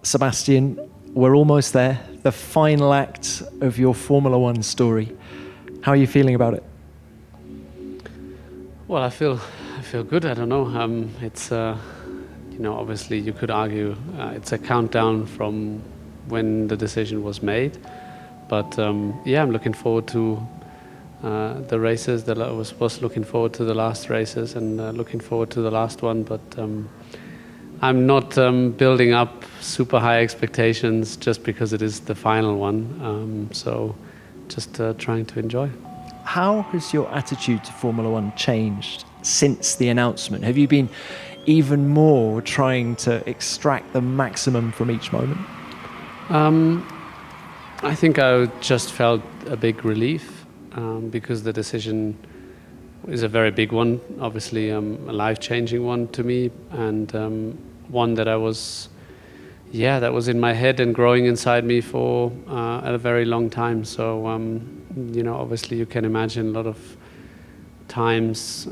Sebastian, we're almost there. The final act of your Formula One story. How are you feeling about it? Well, I feel good. I don't know. It's obviously you could argue it's a countdown from when the decision was made. But I'm looking forward to the races. That I was looking forward to the last races and looking forward to the last one. But I'm not building up super high expectations just because it is the final one. So just trying to enjoy. How has your attitude to Formula One changed since the announcement? Have you been even more trying to extract the maximum from each moment? I think I just felt a big relief because the decision is a very big one, obviously a life-changing one to me, and one that that was in my head and growing inside me for a very long time. So, obviously you can imagine a lot of times,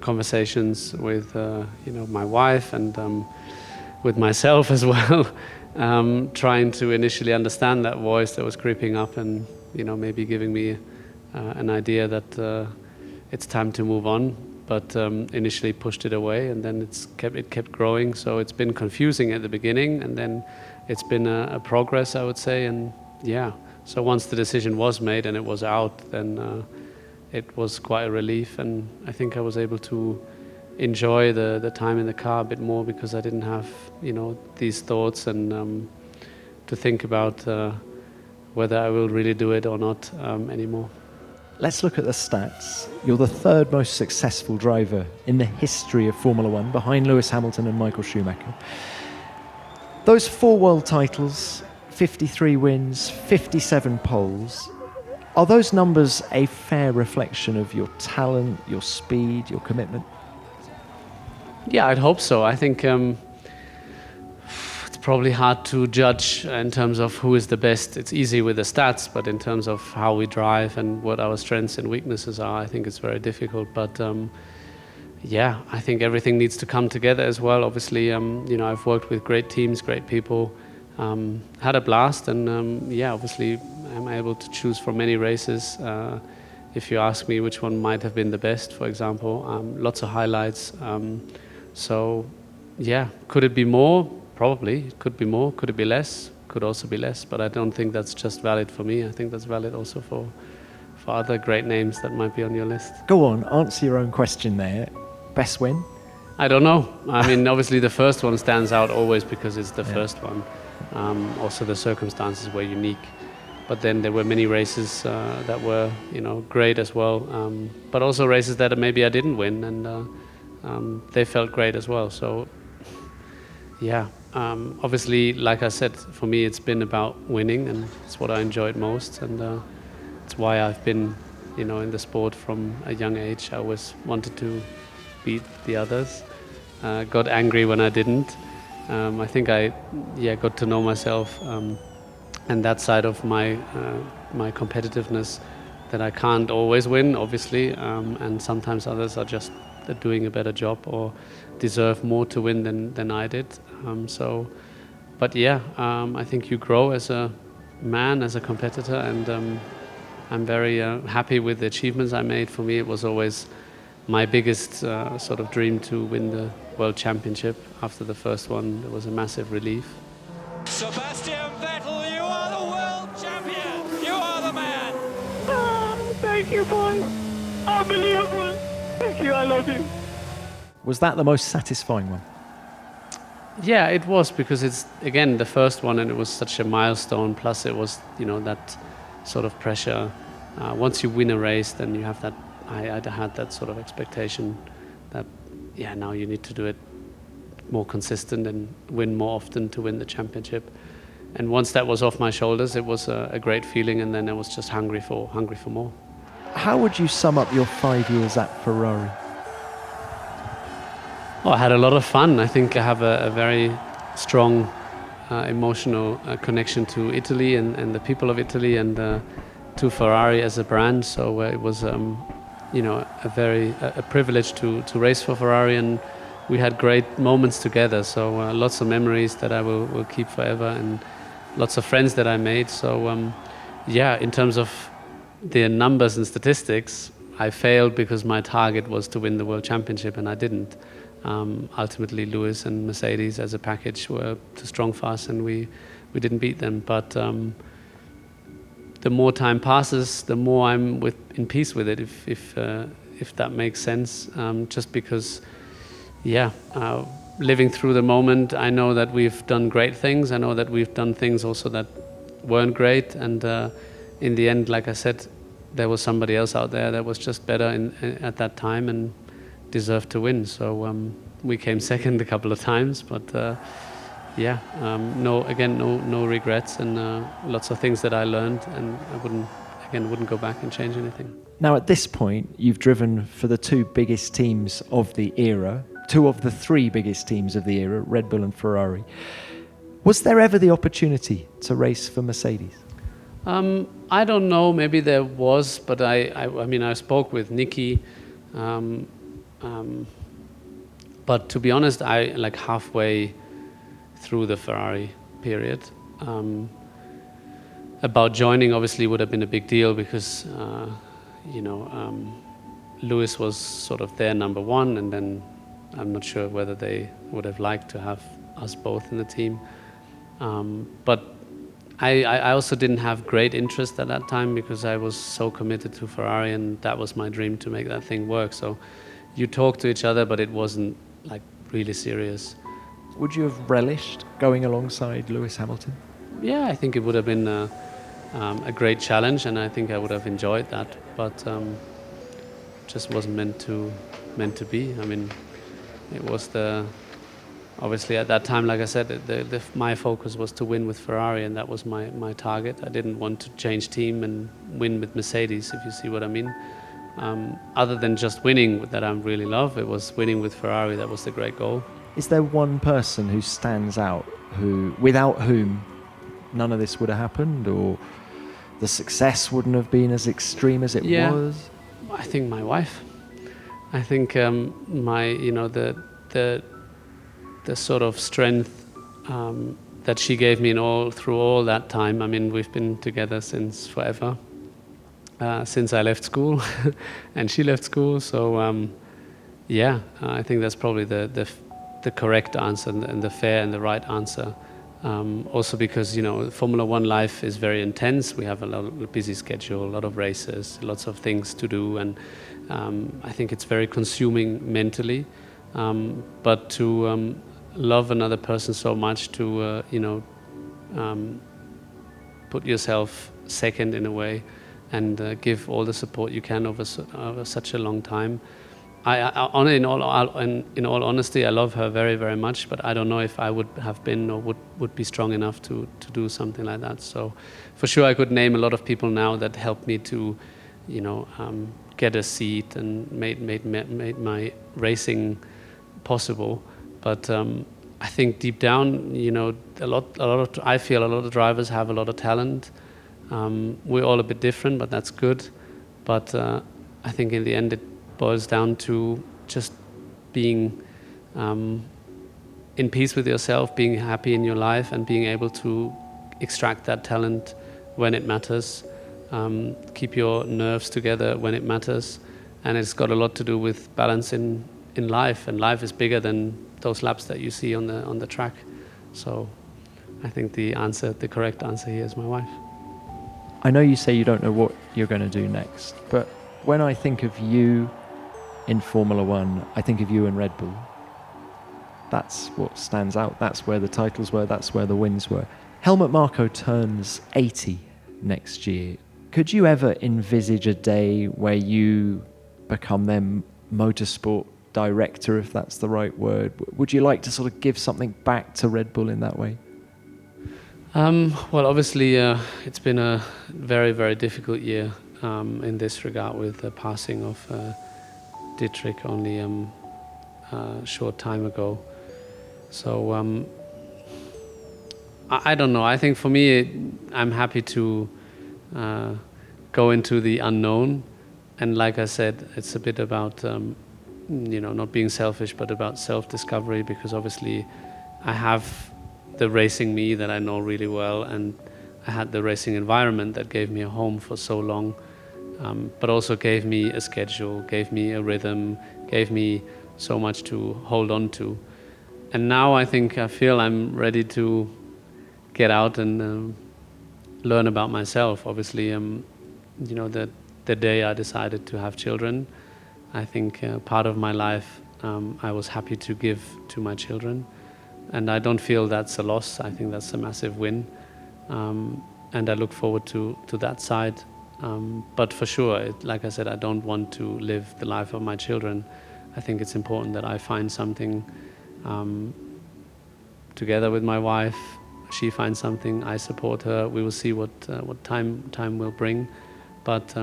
conversations with, my wife and with myself as well, trying to initially understand that voice that was creeping up and, maybe giving me an idea that it's time to move on. But initially pushed it away, and then it kept growing. So it's been confusing at the beginning, and then it's been a progress, I would say. And so once the decision was made and it was out, then it was quite a relief. And I think I was able to enjoy the time in the car a bit more because I didn't have these thoughts and to think about whether I will really do it or not anymore. Let's look at the stats. You're the third most successful driver in the history of Formula One, behind Lewis Hamilton and Michael Schumacher. Those 4 world titles, 53 wins, 57 poles, are those numbers a fair reflection of your talent, your speed, your commitment? Yeah, I'd hope so. I think it's probably hard to judge in terms of who is the best. It's easy with the stats, but in terms of how we drive and what our strengths and weaknesses are, I think it's very difficult. But I think everything needs to come together as well. Obviously, I've worked with great teams, great people, had a blast, and obviously I'm able to choose from many races. If you ask me which one might have been the best, for example, lots of highlights. Could it be more? Probably. It could be more. Could it be less? Could also be less. But I don't think that's just valid for me. I think that's valid also for other great names that might be on your list. Go on, answer your own question there. Best win? I don't know. I mean, obviously the first one stands out always because it's the first one. Also the circumstances were unique. But then there were many races that were, great as well. But also races that maybe I didn't win, and they felt great as well. So, obviously, like I said, for me it's been about winning, and it's what I enjoyed most, and it's why I've been, in the sport from a young age. I always wanted to beat the others. Got angry when I didn't. I think I got to know myself and that side of my competitiveness, that I can't always win, obviously, and sometimes others are just doing a better job or deserve more to win than I did. I think you grow as a man, as a competitor, and I'm very happy with the achievements I made. For me, it was always my biggest sort of dream to win the World Championship. After the first one, it was a massive relief. Sebastian Vettel, you are the world champion! You are the man! Thank you, boys. Unbelievable. Thank you, I love you. Was that the most satisfying one? Yeah, it was, because it's, again, the first one, and it was such a milestone. Plus it was, that sort of pressure. Once you win a race, then you have that, I had that sort of expectation that, now you need to do it more consistent and win more often to win the championship. And once that was off my shoulders, it was a great feeling, and then I was just hungry for more. How would you sum up your 5 years at Ferrari? Well, I had a lot of fun. I think I have a very strong emotional connection to Italy and the people of Italy, and to Ferrari as a brand. So it was, a privilege to race for Ferrari, and we had great moments together. So lots of memories that I will keep forever, and lots of friends that I made. So in terms of the numbers and statistics, I failed because my target was to win the World Championship, and I didn't. Ultimately, Lewis and Mercedes as a package were too strong for us, and we didn't beat them. But the more time passes, the more I'm in peace with it, if that makes sense. Just because, living through the moment, I know that we've done great things. I know that we've done things also that weren't great, and in the end, like I said, there was somebody else out there that was just better at that time and deserved to win. So we came second a couple of times, but no regrets, and lots of things that I learned, and I wouldn't go back and change anything. Now, at this point, you've driven for the two biggest teams of the era, two of the three biggest teams of the era, Red Bull and Ferrari. Was there ever the opportunity to race for Mercedes? I don't know. Maybe there was, but I spoke with Nicky. But to be honest, I halfway through the Ferrari period. About joining obviously would have been a big deal because, Lewis was sort of their number one, and then I'm not sure whether they would have liked to have us both in the team. But I also didn't have great interest at that time because I was so committed to Ferrari, and that was my dream to make that thing work. So you talk to each other, but it wasn't really serious. Would you have relished going alongside Lewis Hamilton? Yeah, I think it would have been a great challenge, and I think I would have enjoyed that. But just wasn't meant to be. I mean, it was obviously at that time, like I said, my focus was to win with Ferrari, and that was my target. I didn't want to change team and win with Mercedes, if you see what I mean. Other than just winning that I really love, it was winning with Ferrari that was the great goal. Is there one person who stands out without whom none of this would have happened, or the success wouldn't have been as extreme as it was? I think my wife. I think the sort of strength that she gave me through all that time. I mean, we've been together since forever. Since I left school and she left school. So I think that's probably the correct answer and the fair and the right answer. Also because, Formula One life is very intense. We have a busy schedule, a lot of races, lots of things to do, and I think it's very consuming mentally. But to love another person so much, to put yourself second in a way, and give all the support you can over such a long time. In all honesty, I love her very, very much, but I don't know if I would have been or would be strong enough to do something like that. So for sure I could name a lot of people now that helped me to, get a seat and made my racing possible. But I think deep down, I feel a lot of drivers have a lot of talent. We're all a bit different, but that's good. But I think in the end it boils down to just being in peace with yourself, being happy in your life, and being able to extract that talent when it matters. Keep your nerves together when it matters. And it's got a lot to do with balance in life. And life is bigger than those laps that you see on the track. So I think the correct answer here is my wife. I know you say you don't know what you're going to do next, but when I think of you in Formula One, I think of you in Red Bull. That's what stands out. That's where the titles were. That's where the wins were. Helmut Marko turns 80 next year. Could you ever envisage a day where you become their motorsport director, if that's the right word? Would you like to sort of give something back to Red Bull in that way? Well, obviously, it's been a very, very difficult year in this regard with the passing of Dietrich only a short time ago. So I don't know. I think for me, I'm happy to go into the unknown. And like I said, it's a bit about, not being selfish, but about self-discovery, because obviously I have the racing me that I know really well, and I had the racing environment that gave me a home for so long, but also gave me a schedule, gave me a rhythm, gave me so much to hold on to. And now I feel I'm ready to get out and learn about myself. Obviously, the day I decided to have children, I think part of my life I was happy to give to my children. And I don't feel that's a loss. I think that's a massive win. And I look forward to that side. But for sure, like I said, I don't want to live the life of my children. I think it's important that I find something together with my wife. She finds something, I support her. We will see what time will bring. But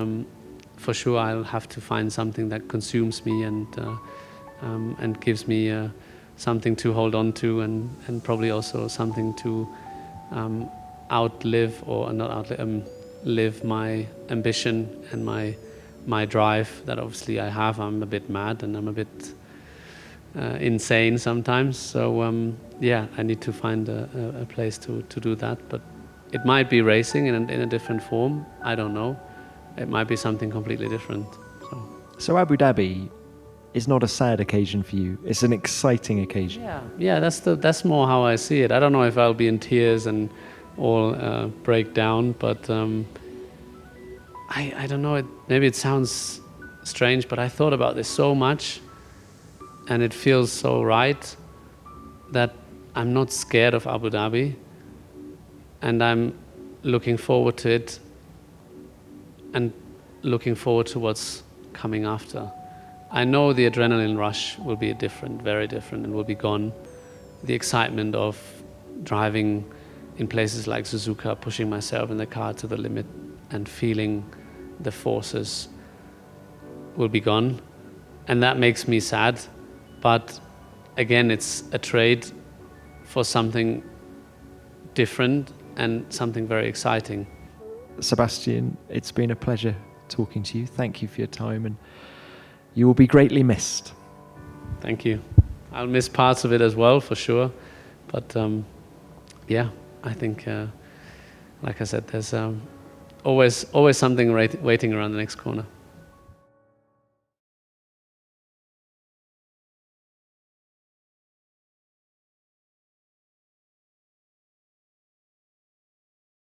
for sure, I'll have to find something that consumes me and gives me something to hold on to, and probably also something to outlive, or not outlive, live my ambition and my drive that obviously I have. I'm a bit mad and I'm a bit insane sometimes. So I need to find a place to do that. But it might be racing in a different form. I don't know. It might be something completely different. So Abu Dhabi is not a sad occasion for you. It's an exciting occasion. Yeah. That's more how I see it. I don't know if I'll be in tears and all break down, but I don't know. Maybe it sounds strange, but I thought about this so much, and it feels so right that I'm not scared of Abu Dhabi, and I'm looking forward to it, and looking forward to what's coming after. I know the adrenaline rush will be very different, and will be gone. The excitement of driving in places like Suzuka, pushing myself in the car to the limit and feeling the forces will be gone. And that makes me sad. But again, it's a trade for something different and something very exciting. Sebastian, it's been a pleasure talking to you. Thank you for your time, and you will be greatly missed. Thank you. I'll miss parts of it as well, for sure. But I think, like I said, there's always something waiting around the next corner.